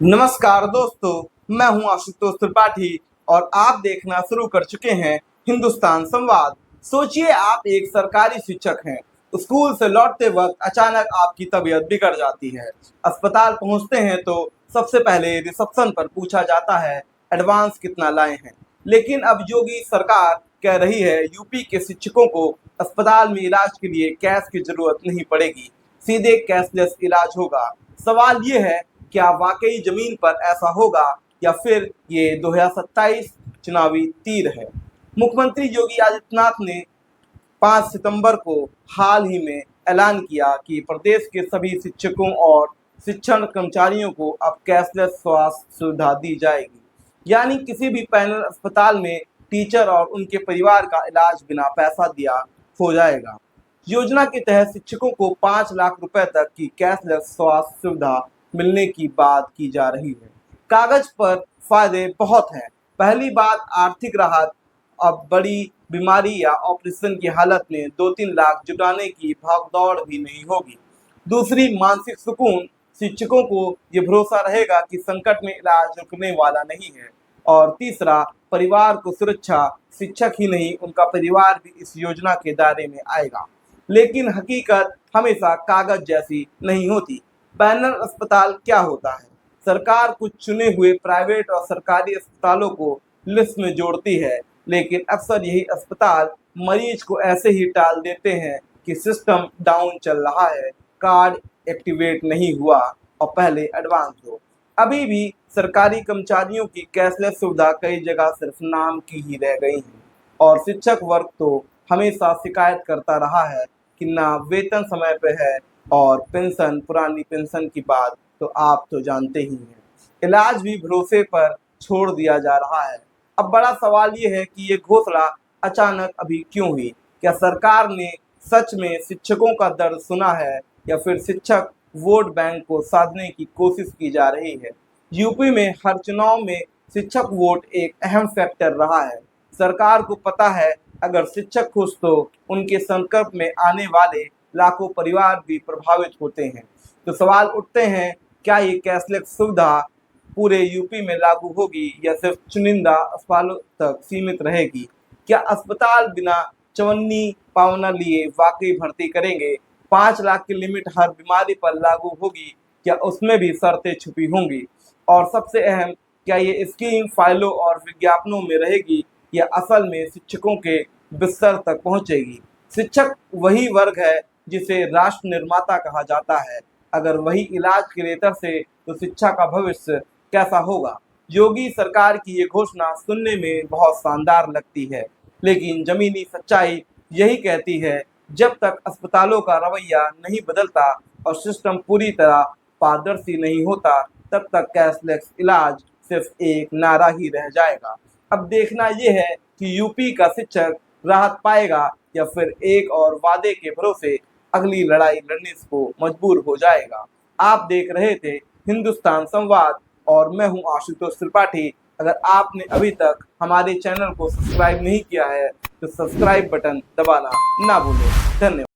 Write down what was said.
नमस्कार दोस्तों, मैं हूं आशुतोष त्रिपाठी और आप देखना शुरू कर चुके हैं हिंदुस्तान संवाद। सोचिए आप एक सरकारी शिक्षक हैं। स्कूल से लौटते वक्त अचानक आपकी तबीयत बिगड़ जाती है। अस्पताल पहुंचते हैं तो सबसे पहले रिसेप्शन पर पूछा जाता है एडवांस कितना लाए हैं। लेकिन अब योगी सरकार कह रही है यूपी के शिक्षकों को अस्पताल में इलाज के लिए कैश की जरूरत नहीं पड़ेगी, सीधे कैशलेस इलाज होगा। सवाल ये है, क्या वाकई जमीन पर ऐसा होगा या फिर ये 2027 चुनावी तीर है। मुख्यमंत्री योगी आदित्यनाथ ने 5 सितंबर को हाल ही में ऐलान किया कि प्रदेश के सभी शिक्षकों और शिक्षण कर्मचारियों को अब कैशलेस स्वास्थ्य सुविधा दी जाएगी, यानी किसी भी पैनल अस्पताल में टीचर और उनके परिवार का इलाज बिना पैसा दिया हो जाएगा। योजना के तहत शिक्षकों को 5 लाख रुपए तक की कैशलेस स्वास्थ्य सुविधा मिलने की बात की जा रही है। कागज पर फायदे बहुत हैं। पहली बात आर्थिक राहत। अब बड़ी बीमारी या ऑपरेशन की हालत में 2-3 लाख जुटाने की भागदौड़ भी नहीं होगी। दूसरी, मानसिक सुकून। शिक्षकों को ये भरोसा रहेगा कि संकट में इलाज रुकने वाला नहीं है। और तीसरा, परिवार को सुरक्षा। शिक्षक ही नहीं, उनका परिवार भी इस योजना के दायरे में आएगा। लेकिन हकीकत हमेशा कागज जैसी नहीं होती। पैनल अस्पताल क्या होता है? सरकार कुछ चुने हुए प्राइवेट और सरकारी अस्पतालों को लिस्ट में जोड़ती है, लेकिन अक्सर यही अस्पताल मरीज को ऐसे ही टाल देते हैं कि सिस्टम डाउन चल रहा है, कार्ड एक्टिवेट नहीं हुआ और पहले एडवांस हो। अभी भी सरकारी कर्मचारियों की कैशलेस सुविधा कई जगह सिर्फ नाम की ही रह गई है। और शिक्षक वर्ग तो हमेशा शिकायत करता रहा है कि ना वेतन समय पे है और पेंशन, पुरानी पेंशन की बात तो आप तो जानते ही हैं। इलाज भी भरोसे पर छोड़ दिया जा रहा है। अब बड़ा सवाल ये है कि ये घोषणा अचानक अभी क्यों हुई? क्या सरकार ने सच में शिक्षकों का दर्द सुना है या फिर शिक्षक वोट बैंक को साधने की कोशिश की जा रही है? यूपी में हर चुनाव में शिक्षक वोट एक अहम फैक्टर रहा है। सरकार को पता है अगर शिक्षक खुश तो उनके संकल्प में आने वाले लाखों परिवार भी प्रभावित होते हैं। तो सवाल उठते हैं, क्या ये कैशलेस सुविधा पूरे यूपी में लागू होगी या सिर्फ चुनिंदा अस्पतालों तक सीमित रहेगी? क्या अस्पताल बिना चवन्नी पावना लिए वाकई भर्ती करेंगे? 5 लाख की लिमिट हर बीमारी पर लागू होगी या उसमें भी शर्तें छुपी होंगी? और सबसे अहम, क्या ये स्कीम फाइलों और विज्ञापनों में रहेगी या असल में शिक्षकों के बिस्तर तक पहुंचेगी? शिक्षक वही वर्ग है जिसे राष्ट्र निर्माता कहा जाता है। अगर वही इलाज के लिए तरसे तो शिक्षा का भविष्य कैसा होगा? योगी सरकार की ये घोषणा सुनने में बहुत शानदार लगती है, लेकिन जमीनी सच्चाई यही कहती है, जब तक अस्पतालों का रवैया नहीं बदलता और सिस्टम पूरी तरह पारदर्शी नहीं होता, तब तक कैशलेस इलाज सिर्फ एक नारा ही रह जाएगा। अब देखना ये है कि यूपी का शिक्षक राहत पाएगा या फिर एक और वादे के भरोसे अगली लड़ाई लड़ने को मजबूर हो जाएगा। आप देख रहे थे हिंदुस्तान संवाद और मैं हूं आशुतोष त्रिपाठी। अगर आपने अभी तक हमारे चैनल को सब्सक्राइब नहीं किया है तो सब्सक्राइब बटन दबाना ना भूलें। धन्यवाद।